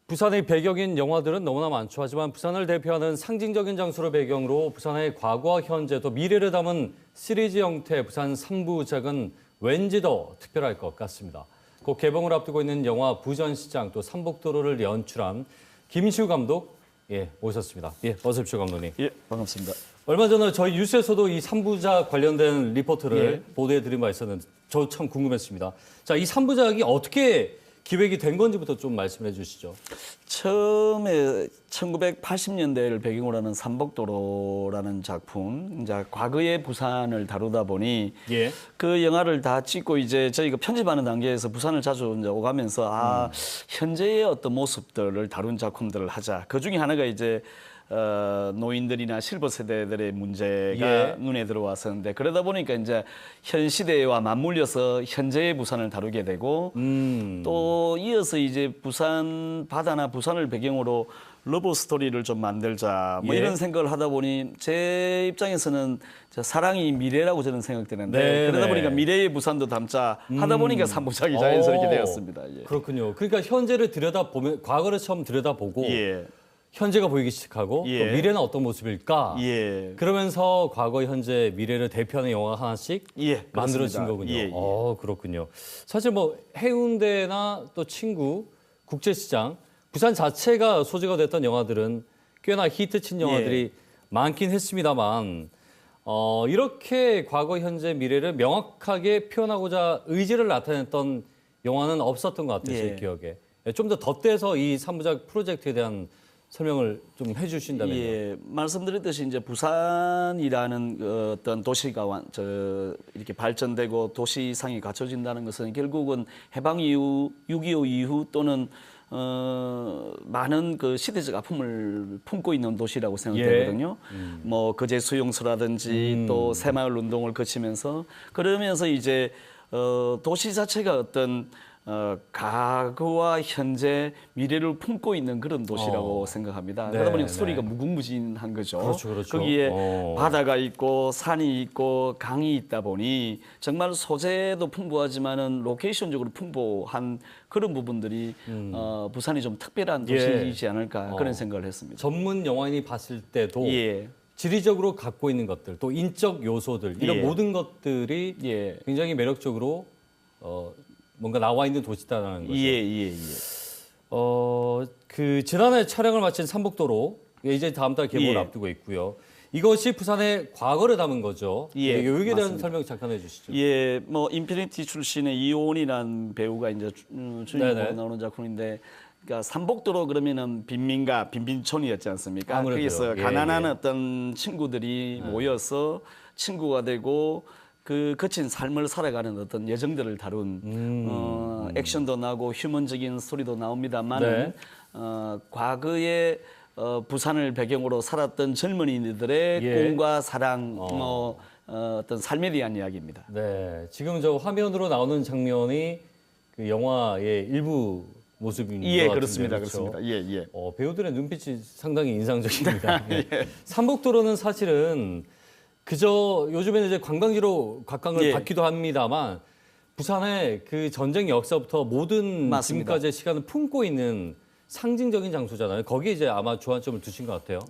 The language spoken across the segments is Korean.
부산의 배경인 영화들은 너무나 많죠. 하지만 부산을 대표하는 상징적인 장소를 배경으로 부산의 과거와 현재 또 미래를 담은 시리즈 형태의 부산 3부작은 왠지 더 특별할 것 같습니다. 곧 개봉을 앞두고 있는 영화 부전시장 또 삼복도로를 연출한 김시우 감독 모셨습니다. 어서 오십시오 감독님. 반갑습니다. 얼마 전에 저희 뉴스에서도 이 3부작 관련된 리포트를 보도해드린 바 있었는데 저 참 궁금했습니다. 자, 이 3부작이 어떻게 기획이 된 건지부터 좀 말씀해 주시죠. 처음에 1980년대를 배경으로 하는 삼복도로라는 작품, 이제 과거의 부산을 다루다 보니 그 영화를 다 찍고 이제 저희가 편집하는 단계에서 부산을 자주 이제 오가면서 현재의 어떤 모습들을 다룬 작품들을 하자. 그 중에 하나가 이제 노인들이나 실버 세대들의 문제가 눈에 들어왔었는데 그러다 보니까 이제 현 시대와 맞물려서 현재의 부산을 다루게 되고 또 이어서 이제 부산 바다나 부산을 배경으로 러브 스토리를 좀 만들자 뭐 이런 생각을 하다 보니 제 입장에서는 사랑이 미래라고 저는 생각되는데 그러다 보니까 미래의 부산도 담자 하다 보니까 삼부작이 자연스럽게 되었습니다. 그렇군요. 그러니까 현재를 들여다보면 과거를 처음 들여다보고 현재가 보이기 시작하고 또 미래는 어떤 모습일까? 그러면서 과거, 현재, 미래를 대표하는 영화가 하나씩 만들어진 거군요. 그렇군요. 사실 뭐 해운대나 또 친구, 국제시장, 부산 자체가 소재가 됐던 영화들은 꽤나 히트친 영화들이 많긴 했습니다만 이렇게 과거, 현재, 미래를 명확하게 표현하고자 의지를 나타냈던 영화는 없었던 것 같아요. 제 기억에. 좀 더 덧대서 이 3부작 프로젝트에 대한 설명을 좀 해주신다면요. 말씀드렸듯이 이제 부산이라는 어떤 도시가 이렇게 발전되고 도시상이 갖춰진다는 것은 결국은 해방 이후 6.25 이후 또는 많은 그 시대적 아픔을 품고 있는 도시라고 생각되거든요. 뭐 거제 수용소라든지 또 새마을 운동을 거치면서 그러면서 이제 도시 자체가 어떤 과거와 현재, 미래를 품고 있는 그런 도시라고 생각합니다. 그러다 보니까 스토리가 무궁무진한 거죠. 그렇죠. 거기에 바다가 있고 산이 있고 강이 있다 보니 정말 소재도 풍부하지만은 로케이션적으로 풍부한 그런 부분들이 부산이 좀 특별한 도시이지 않을까 그런 생각을 했습니다. 전문 영화인이 봤을 때도 지리적으로 갖고 있는 것들, 또 인적 요소들 이런 모든 것들이 굉장히 매력적으로 뭔가 나와 있는 도시다라는 거죠. 그 지난해 촬영을 마친 삼복도로 이제 다음 달 개봉을 앞두고 있고요. 이것이 부산의 과거를 담은 거죠. 여기에 대한 설명 잠깐 해주시죠. 뭐 인피니티 출신의 이온이라는 배우가 이제 주인공으로 나오는 작품인데. 그러니까 삼복도로 그러면은 빈민가, 빈빈촌이었지 않습니까? 거기서 가난한 어떤 친구들이 모여서 친구가 되고 그 거친 삶을 살아가는 어떤 여정들을 다룬 액션도 나고 휴먼적인 스토리도 나옵니다만 과거에 부산을 배경으로 살았던 젊은이들의 꿈과 사랑, 어떤 삶에 대한 이야기입니다. 지금 저 화면으로 나오는 장면이 그 영화의 일부 모습인 것 같은데 그렇습니다. 그렇죠? 그렇습니다. 배우들의 눈빛이 상당히 인상적입니다. 삼복도로는 사실은 그저 요즘에는 이제 관광지로 각광을 받기도 합니다만 부산의 그 전쟁 역사부터 모든 지금까지의 시간을 품고 있는 상징적인 장소잖아요. 거기에 이제 아마 주안점을 두신 것 같아요.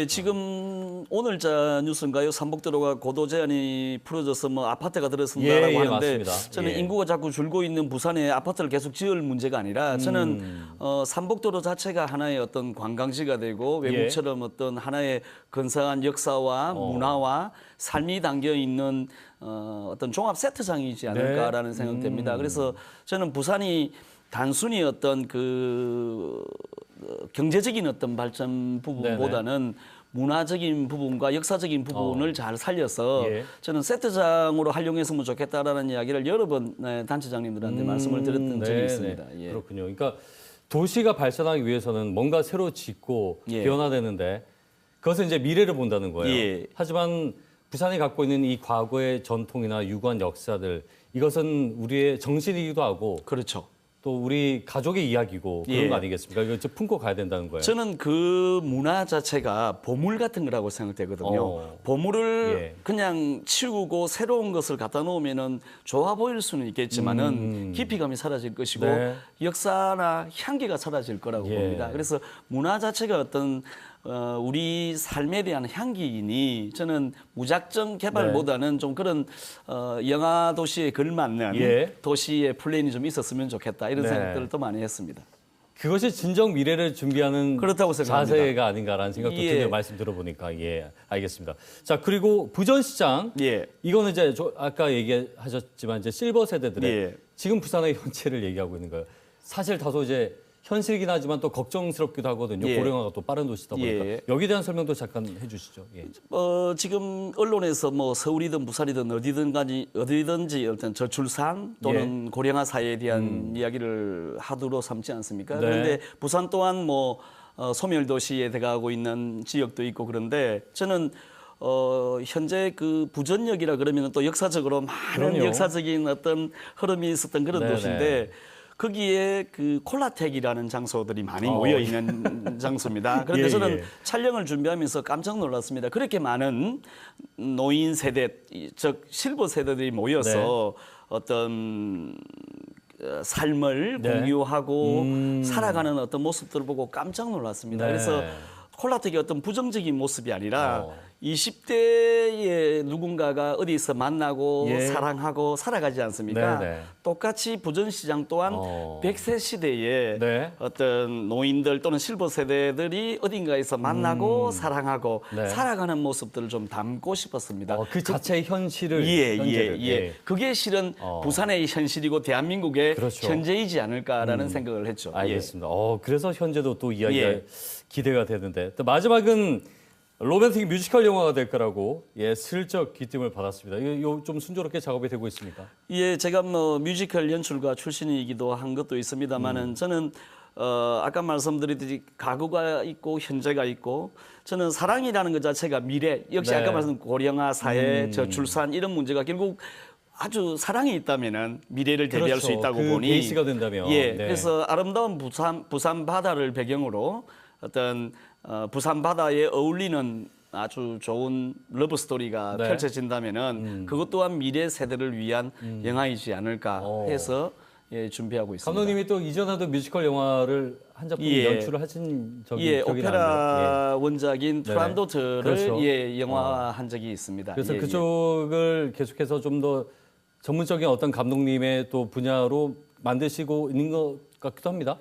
지금 오늘자 뉴스인가요? 삼복도로가 고도 제한이 풀어져서 뭐 아파트가 들어선다라고 하는데 맞습니다. 저는 인구가 자꾸 줄고 있는 부산에 아파트를 계속 지을 문제가 아니라 저는 삼복도로 자체가 하나의 어떤 관광지가 되고 외국처럼 어떤 하나의 근사한 역사와 문화와 삶이 담겨 있는 어떤 종합 세트장이지 않을까라는 생각됩니다. 그래서 저는 부산이 단순히 어떤 그 경제적인 어떤 발전 부분보다는 문화적인 부분과 역사적인 부분을 잘 살려서 저는 세트장으로 활용했으면 좋겠다라는 이야기를 여러 번 단체장님들한테 말씀을 드렸던 적이 있습니다. 그렇군요. 그러니까 도시가 발전하기 위해서는 뭔가 새로 짓고 변화되는데 그것은 이제 미래를 본다는 거예요. 하지만 부산이 갖고 있는 이 과거의 전통이나 유구한 역사들 이것은 우리의 정신이기도 하고 또 우리 가족의 이야기고 그런 거 아니겠습니까? 이거 좀 품고 가야 된다는 거예요. 저는 그 문화 자체가 보물 같은 거라고 생각되거든요. 보물을 그냥 치우고 새로운 것을 갖다 놓으면은 좋아 보일 수는 있겠지만은 깊이감이 사라질 것이고 역사나 향기가 사라질 거라고 봅니다. 그래서 문화 자체가 어떤 우리 삶에 대한 향기이니 저는 무작정 개발보다는 좀 그런 영화 도시에 걸맞는 도시의 플랜이 좀 있었으면 좋겠다 이런 생각들을 또 많이 했습니다. 그것이 진정 미래를 준비하는 그렇다고 생각합니다. 자세가 아닌가라는 생각도 드네요. 말씀 들어보니까. 알겠습니다. 자, 그리고 부전시장. 이거는 이제 아까 얘기하셨지만 이제 실버 세대들의 지금 부산의 현재를 얘기하고 있는 거예요. 사실 다소 이제 현실이긴 하지만 또 걱정스럽기도 하거든요. 고령화가 또 빠른 도시다 보니까. 여기에 대한 설명도 잠깐 해주시죠. 지금 언론에서 뭐 서울이든 부산이든 어디든지 어떤 저출산 또는 고령화 사회에 대한 이야기를 하도록 삼지 않습니까? 그런데 부산 또한 뭐 소멸도시에 돼가고 있는 지역도 있고 그런데 저는 현재 그 부전역이라 그러면 또 역사적으로 많은 역사적인 어떤 흐름이 있었던 그런 도시인데 거기에 그 콜라텍이라는 장소들이 많이 모여 있는 장소입니다. 그런데 저는 촬영을 준비하면서 깜짝 놀랐습니다. 그렇게 많은 노인 세대, 즉 실버 세대들이 모여서 어떤 삶을 공유하고 살아가는 어떤 모습들을 보고 깜짝 놀랐습니다. 그래서 콜라텍이 어떤 부정적인 모습이 아니라 20대의 누군가가 어디서 만나고 사랑하고 살아가지 않습니까? 똑같이 부전시장 또한 100세 시대에 어떤 노인들 또는 실버 세대들이 어딘가에서 만나고 사랑하고 살아가는 모습들을 좀 담고 싶었습니다. 그 자체의 현실을. 그게 실은 부산의 현실이고 대한민국의 현재이지 않을까라는 생각을 했죠. 알겠습니다. 그래서 현재도 또 이야기가 기대가 되는데 또 마지막은 로맨틱 뮤지컬 영화가 될 거라고 슬쩍 귀띔을 받았습니다. 이거 좀 순조롭게 작업이 되고 있습니까? 제가 뭐 뮤지컬 연출가 출신이기도 한 것도 있습니다만은 저는 아까 말씀드렸듯이 과거가 있고 현재가 있고 저는 사랑이라는 것 자체가 미래 역시 아까 말씀 고령화 사회 저출산 이런 문제가 결국 아주 사랑이 있다면은 미래를 대비할 수 있다고 보니 베이스가 된다면 그래서 아름다운 부산 바다를 배경으로 어떤 부산 바다에 어울리는 아주 좋은 러브 스토리가 펼쳐진다면은 그것 또한 미래 세대를 위한 영화이지 않을까 해서 준비하고 있습니다. 감독님이 또 이전에도 뮤지컬 영화를 한 작품 연출을 하신 적이 오페라 원작인 투란도트를 영화한 적이 있습니다. 그래서 그쪽을 계속해서 좀 더 전문적인 어떤 감독님의 또 분야로 만드시고 있는 것 같기도 합니다.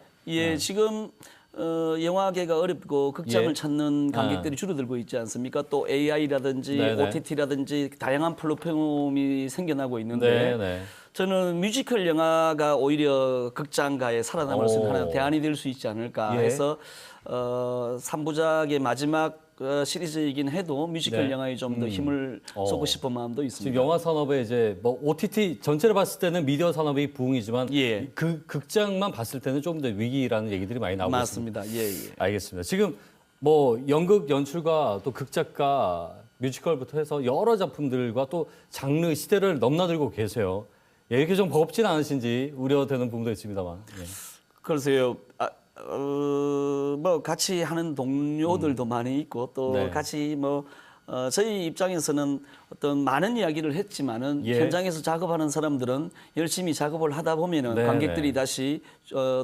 지금 영화계가 어렵고 극장을 찾는 관객들이 줄어들고 있지 않습니까? 또 AI라든지 OTT라든지 다양한 플랫폼이 생겨나고 있는데 저는 뮤지컬 영화가 오히려 극장가에 살아남을 수 있는 하나의 대안이 될 수 있지 않을까 해서 3부작의 마지막 시리즈이긴 해도 뮤지컬 영화에 좀 더 힘을 쏟고 싶은 마음도 있습니다. 지금 영화 산업에 이제 뭐 OTT 전체를 봤을 때는 미디어 산업이 부흥이지만 그 극장만 봤을 때는 조금 더 위기라는 얘기들이 많이 나오고 있습니다. 맞습니다. 알겠습니다. 지금 뭐 연극 연출가 또 극작가 뮤지컬부터 해서 여러 작품들과 또 장르 시대를 넘나들고 계세요. 이렇게 좀 버겁진 않으신지 우려되는 부분도 있습니다만. 글쎄요. 뭐 같이 하는 동료들도 많이 있고 또 같이 뭐 저희 입장에서는 어떤 많은 이야기를 했지만은 현장에서 작업하는 사람들은 열심히 작업을 하다 보면은 관객들이 다시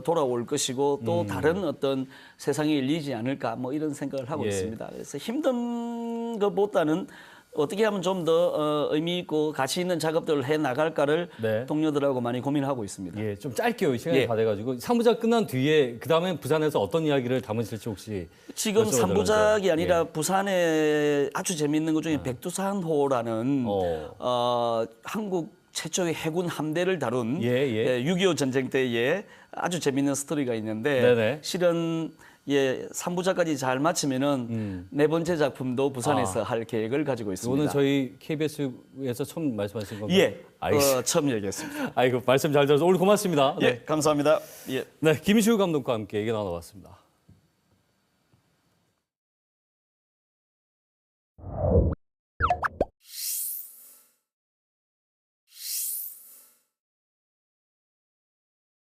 돌아올 것이고 또 다른 어떤 세상이 열리지 않을까 뭐 이런 생각을 하고 있습니다. 그래서 힘든 것보다는 어떻게 하면 좀 더 의미 있고 가치 있는 작업들을 해 나갈까를 동료들하고 많이 고민하고 있습니다. 좀 짧게요. 시간이 다 돼가지고 3부작 끝난 뒤에 그 다음에 부산에서 어떤 이야기를 담으실지 혹시 지금 3부작이 아니라 부산에 아주 재미있는 것 중에 백두산호라는 한국 최초의 해군 함대를 다룬 6.25 전쟁 때에 아주 재미있는 스토리가 있는데 실은 3부작까지 잘 마치면은 네 번째 작품도 부산에서 할 계획을 가지고 있습니다. 이거는 저희 KBS에서 처음 말씀하신 건가요? 처음 얘기했습니다. 아이고 말씀 잘 들어서 오늘 고맙습니다. 감사합니다. 네, 김시우 감독과 함께 얘기 나눠봤습니다.